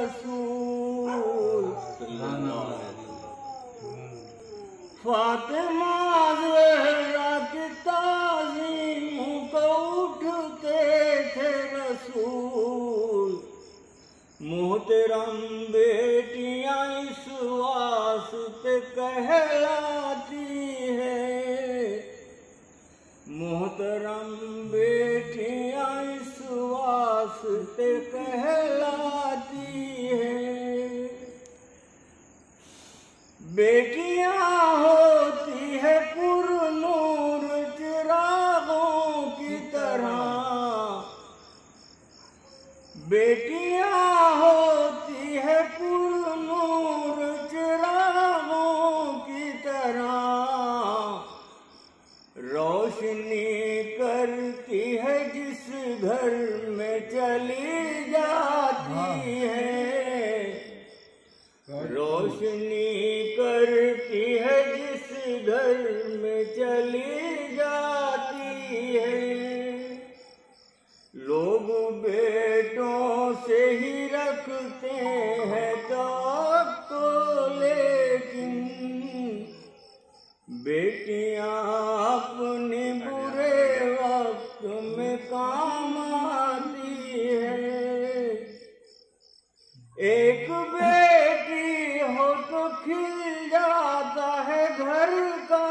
रसूल। फातिमा ज़हरा की ताज़ीम को उठते थे रसूल। मोहतरम बेटियां इस वास्ते कहलाती है, मोहतरम बेटियां इस वास्ते कहलाती है। बेटियां होती है पुरनूर चिरागों की तरह, बेटियां होती है पुरनूर चिरागों की तरह। रोशनी करती है जिस घर में चली जाती है, रोशनी करती है जिस घर में चली जाती है। लोग बेटों से ही रखते हैं तो लेकिन बेटियां अपने बुरे वक्त में काम आती है। एक बेटी हो तो खिल जाता है घर का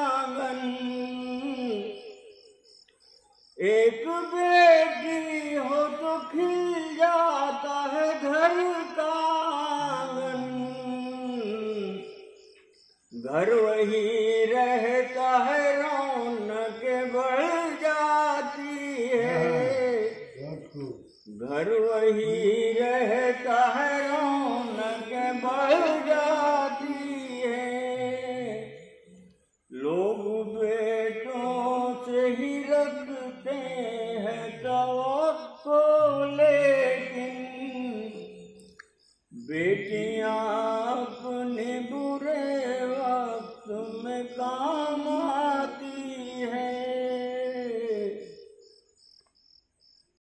आंगन, एक बेटी हो तो खिल जाता है घर का आंगन। घर वही रहता है रौनक बढ़ जाती है, घर वही रहता है रौनक बढ़ जाती है। लोग बेटों से ही रखते हैं तवक्को लेकिन बेटियां अपने बुरे वक्त में काम